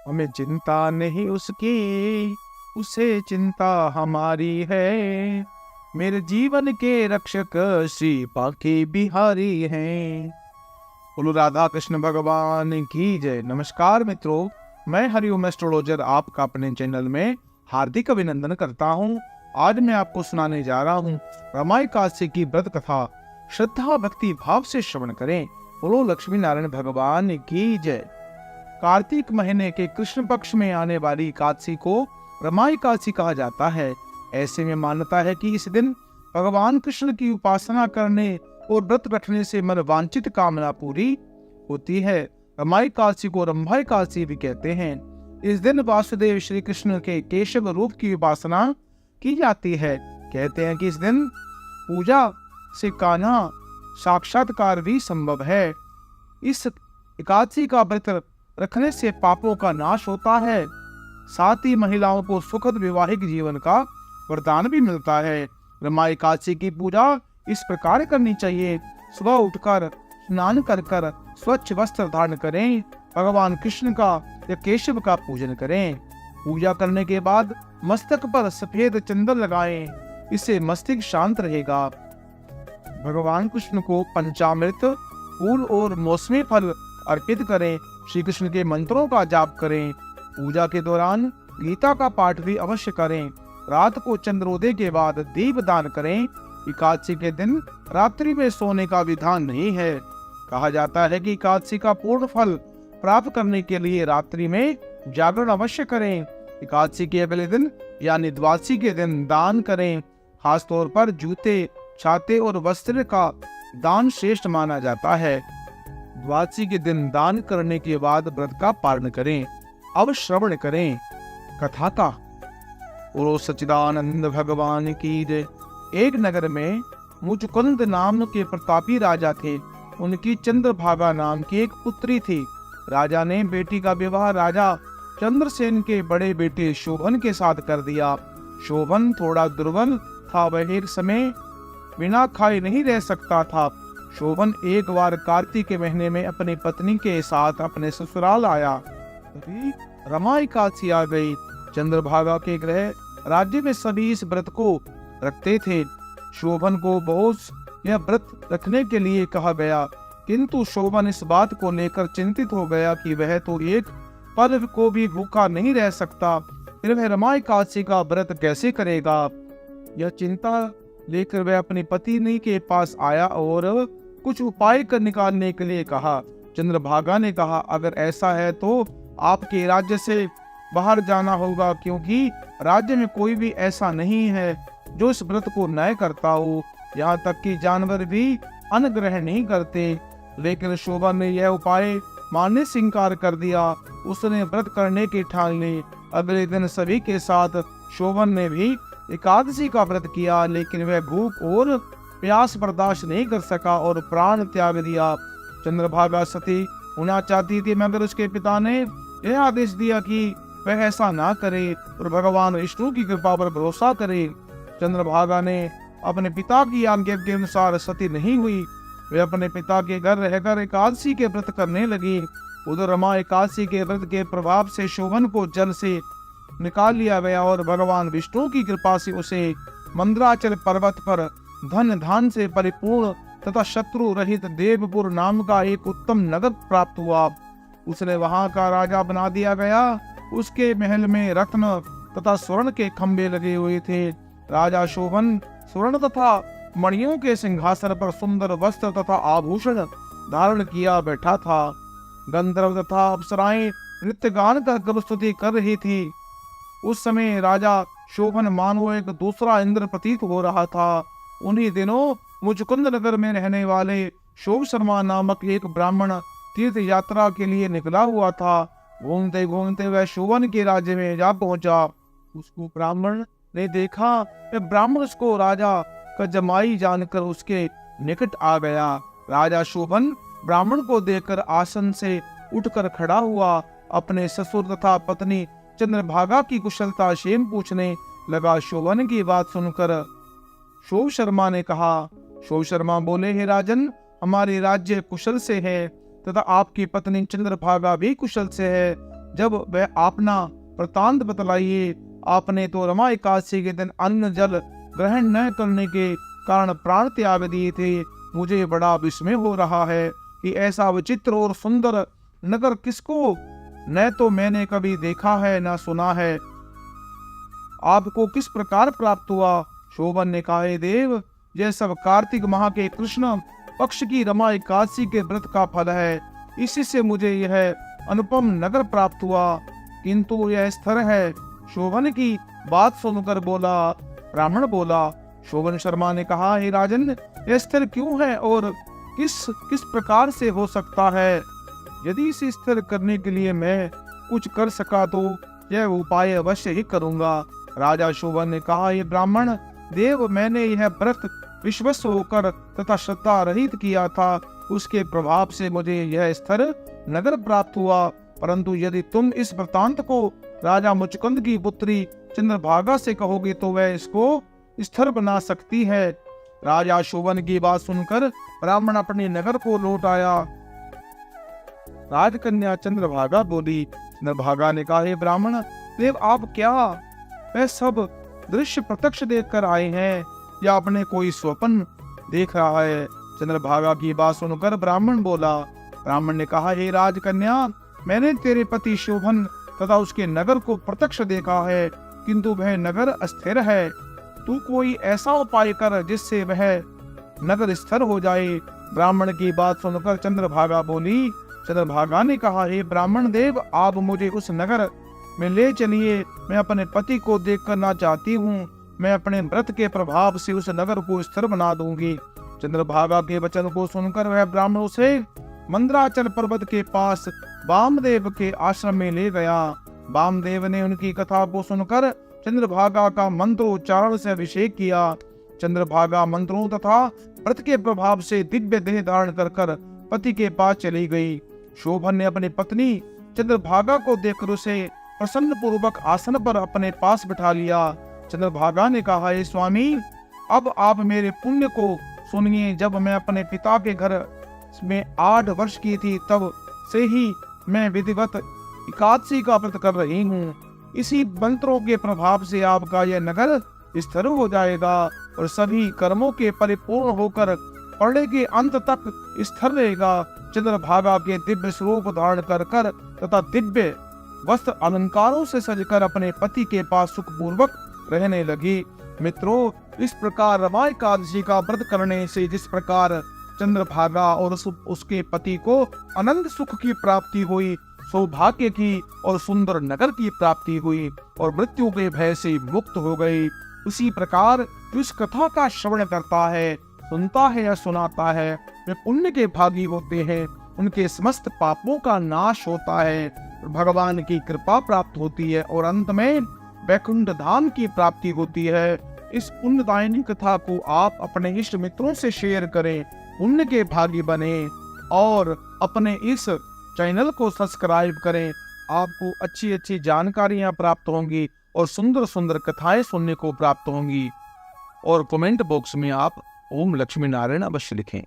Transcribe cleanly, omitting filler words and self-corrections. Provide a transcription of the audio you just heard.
हमें चिंता नहीं उसकी, उसे चिंता हमारी है। मेरे जीवन के रक्षक श्री बांके बिहारी हैं। बोलो राधा कृष्ण भगवान की जय। नमस्कार मित्रों, मैं हरिओम एस्ट्रोलॉजर आपका अपने चैनल में हार्दिक अभिनंदन करता हूँ। आज मैं आपको सुनाने जा रहा हूँ रामायण काशी की व्रत कथा। श्रद्धा भक्ति भाव से श्रवण करें। बोलो लक्ष्मी नारायण भगवान की जय। कार्तिक महीने के कृष्ण पक्ष में आने वाली एकादशी को रामायण एकादशी कहा जाता है। ऐसे में मान्यता है कि इस दिन भगवान कृष्ण की उपासना करने और व्रत रखने से मन वांछित कामना पूरी होती है। रामायण एकादशी को रंभा एकादशी भी कहते हैं। इस दिन वासुदेव श्री कृष्ण के केशव रूप की उपासना की जाती है। कहते हैं कि इस दिन पूजा से कान्हा साक्षात्कार भी संभव है। इस एकादशी का व्रत रखने से पापों का नाश होता है, साथ ही महिलाओं को सुखद वैवाहिक जीवन का वरदान भी मिलता है। रामायण एकादशी की पूजा इस प्रकार करनी चाहिए। सुबह उठकर स्नान कर स्वच्छ वस्त्र धारण करें। भगवान कृष्ण का या केशव का पूजन करें। पूजा करने के बाद मस्तक पर सफेद चंदन लगाएं, इससे मस्तिष्क शांत रहेगा। भगवान कृष्ण को पंचामृत, फूल और मौसमी फल अर्पित करें। श्री कृष्ण के मंत्रों का जाप करें। पूजा के दौरान गीता का पाठ भी अवश्य करें। रात को चंद्रोदय के बाद दीप दान करें। एकादशी के दिन रात्रि में सोने का विधान नहीं है। कहा जाता है कि एकादशी का पूर्ण फल प्राप्त करने के लिए रात्रि में जागरण अवश्य करें। एकादशी के अगले दिन यानी द्वादशी के दिन दान करें। खासतौर पर जूते, छाते और वस्त्र का दान श्रेष्ठ माना जाता है। द्वादशी के दिन दान करने के बाद व्रत का पालन करें। अब श्रवण करें कथा का। बोलो सच्चिदानंद भगवान की जय। एक नगर में मुचकुंद नाम के प्रतापी राजा थे। उनकी चंद्रभागा नाम की एक पुत्री थी। राजा ने बेटी का विवाह राजा चंद्रसेन के बड़े बेटे शोभन के साथ कर दिया। शोभन थोड़ा दुर्बल था, वह एक समय बिना खाए नहीं रह सकता था। शोभन एक बार कार्तिक के महीने में अपनी पत्नी के साथ अपने ससुराल आया। तभी रामायण एकादशी आ गई। चंद्रभागा के ग्रह राज्य में सभी इस व्रत को रखते थे। शोभन को बहुत यह व्रत रखने के लिए कहा गया, किंतु शोभन इस बात को लेकर चिंतित हो गया कि वह तो एक पर्व को भी भूखा नहीं रह सकता, फिर वह रामायण एकादशी का व्रत कैसे करेगा। यह चिंता लेकर वह अपनी पत्नी के पास आया और कुछ उपाय कर निकालने के लिए कहा। चंद्रभागा ने कहा, अगर ऐसा है तो आपके राज्य से बाहर जाना होगा, क्योंकि राज्य में कोई भी ऐसा नहीं है जो इस व्रत को न करता हो। यहाँ तक कि जानवर भी अन्न ग्रहण नहीं करते। लेकिन शोभा ने यह उपाय मानने से इंकार कर दिया। उसने व्रत करने की ठान ली। अगले दिन सभी के साथ शोभन ने भी एकादशी का व्रत किया, लेकिन वह भूख और प्यास बर्दाश्त नहीं कर सका और प्राण त्याग दिया। चंद्रभागा सती होना चाहती थी, मगर उसके पिता ने यह आदेश दिया कि वह ऐसा ना करे और भगवान विष्णु की कृपा पर भरोसा करे। चंद्रभागा ने अपने पिता की आज्ञा के अनुसार सती नहीं हुई। वह अपने पिता के घर रहकर एकादशी के व्रत करने लगी। उधर रामायण एकादशी के व्रत के प्रभाव से शोभन को जल से निकाल लिया गया और भगवान विष्णु की कृपा से उसे मंदराचल पर्वत पर धन धान से परिपूर्ण तथा शत्रु रहित देवपुर नाम का एक उत्तम नगर प्राप्त हुआ। उसे वहां का राजा बना दिया गया। उसके महल में रत्न तथा स्वर्ण के खंभे लगे हुए थे। राजा शोभन स्वर्ण तथा मणियों के सिंहासन पर सुंदर वस्त्र तथा आभूषण धारण किया बैठा था। गंधर्व तथा अप्सराएं नृत्य गान कर स्तुति कर रही थी। उस समय राजा शोभन मानो एक दूसरा इंद्र प्रतीत हो रहा था। उन्हीं दिनों मुचकुंद नगर में रहने वाले शोभ शर्मा नामक एक ब्राह्मण तीर्थ यात्रा के लिए निकला हुआ था। घूमते घूमते वह शोभन के राज्य में जा पहुंचा। उसको ब्राह्मण ने देखा। वह ब्राह्मण उसको राजा का जमाई जानकर उसके निकट आ गया। राजा शोभन ब्राह्मण को देखकर आसन से उठकर खड़ा हुआ। अपने ससुर तथा पत्नी चंद्रभागा की कुशलता क्षेम पूछने लगा। शोभन की बात सुनकर शोभ शर्मा ने कहा। शोभ शर्मा बोले, हे राजन, हमारे राज्य कुशल से है तथा आपकी पत्नी चंद्रभागा भी कुशल से है। जब वह अपना वृतांत बतलाइए। आपने तो रमा एकादशी के दिन अन्न जल ग्रहण न करने के कारण प्राण त्याग दिए थे। मुझे बड़ा विस्मय हो रहा है कि ऐसा विचित्र और सुंदर नगर किसको न तो मैंने कभी देखा है न सुना है। आपको किस प्रकार प्राप्त हुआ? शोभन ने कहा, हे देव, यह सब कार्तिक माह के कृष्ण पक्ष की रमा एकादशी के व्रत का फल है। इसी से मुझे यह अनुपम नगर प्राप्त हुआ, किंतु यह स्थिर है। शोभन की बात सुनकर ब्राह्मण बोला। शोभन शर्मा ने कहा, हे राजन, यह स्थिर क्यों है और किस प्रकार से हो सकता है? यदि इसे स्थिर करने के लिए मैं कुछ कर सका तो यह उपाय अवश्य ही करूंगा। राजा शोभन ने कहा, ये ब्राह्मण देव, मैंने यह व्रत विश्वस्त होकर तथा श्रद्धा रहित किया था, उसके प्रभाव से मुझे यह स्थिर नगर प्राप्त हुआ। परंतु यदि तुम इस वृतांत को राजा मुचकुंद की पुत्री चंद्रभागा से कहोगे तो वह इसको स्थिर बना सकती है। राजा शोभन की बात सुनकर ब्राह्मण अपने नगर को लौट आया। राजकन्या चंद्रभागा बोली। चंद्रभागा ने कहा, हे ब्राह्मण देव, आप क्या वह सब दृश्य प्रत्यक्ष देखकर आए हैं या अपने कोई स्वप्न देख रहा है? चंद्रभागा की बात सुनकर ब्राह्मण बोला। ब्राह्मण ने कहा, हे राजकन्या, मैंने तेरे पति शोभन तथा उसके नगर को प्रत्यक्ष देखा है, किंतु वह नगर अस्थिर है। तू कोई ऐसा उपाय कर जिससे वह नगर स्थिर हो जाए। ब्राह्मण की बात सुनकर चंद्रभागा बोली। चंद्रभागा ने कहा, हे ब्राह्मण देव, आप मुझे उस नगर में ले चलिए। मैं अपने पति को देख करना चाहती हूँ। मैं अपने व्रत के प्रभाव से उस नगर को स्थिर बना दूंगी। चंद्रभागा के वचन को सुनकर वह ब्राह्मण उसे मंदराचल पर्वत के पास वामदेव के आश्रम में ले गया। वामदेव ने उनकी कथा को सुनकर चंद्रभागा का मंत्रोच्चारण से अभिषेक किया। चंद्रभागा मंत्रों तथा व्रत के प्रभाव से दिव्य देह धारण कर पति के पास चली गई। शोभन ने अपनी पत्नी चंद्रभागा को देखकर उसे प्रसन्न पूर्वक आसन पर अपने पास बिठा लिया। चंद्रभागा ने कहा, हे स्वामी, अब आप मेरे पुण्य को सुनिए। जब मैं अपने पिता के घर में 8 वर्ष की थी, तब से ही मैं विधिवत एकादशी का व्रत कर रही हूँ। इसी मंत्रों के प्रभाव से आपका यह नगर स्थिर हो जाएगा और सभी कर्मों के परिपूर्ण होकर पढ़ने के अंत तक स्थिर रहेगा। चंद्रभागा के दिव्य स्वरूप धारण कर तथा दिव्य वस्त्र अलंकारों से सजकर अपने पति के पास सुखपूर्वक रहने लगी। मित्रों, इस प्रकार रमा एकादशी का व्रत करने से जिस प्रकार चंद्रभागा और उसके पति को अनंत सुख की प्राप्ति हुई, सौभाग्य की और सुंदर नगर की प्राप्ति हुई और मृत्यु के भय से मुक्त हो गई, उसी प्रकार जो इस कथा का श्रवण करता है, सुनता है या सुनाता है, वे पुण्य के भागी होते हैं। उनके समस्त पापों का नाश होता है, भगवान की कृपा प्राप्त होती है और अंत में वैकुंठ धाम की प्राप्ति होती है। इस पुण्यदायिनी कथा को आप अपने इष्ट मित्रों से शेयर करें, पुण्य के भागी बने और अपने इस चैनल को सब्सक्राइब करें। आपको अच्छी अच्छी जानकारियां प्राप्त होंगी और सुंदर सुंदर कथाएं सुनने को प्राप्त होंगी। और कमेंट बॉक्स में आप ओम लक्ष्मी नारायण अवश्य लिखें।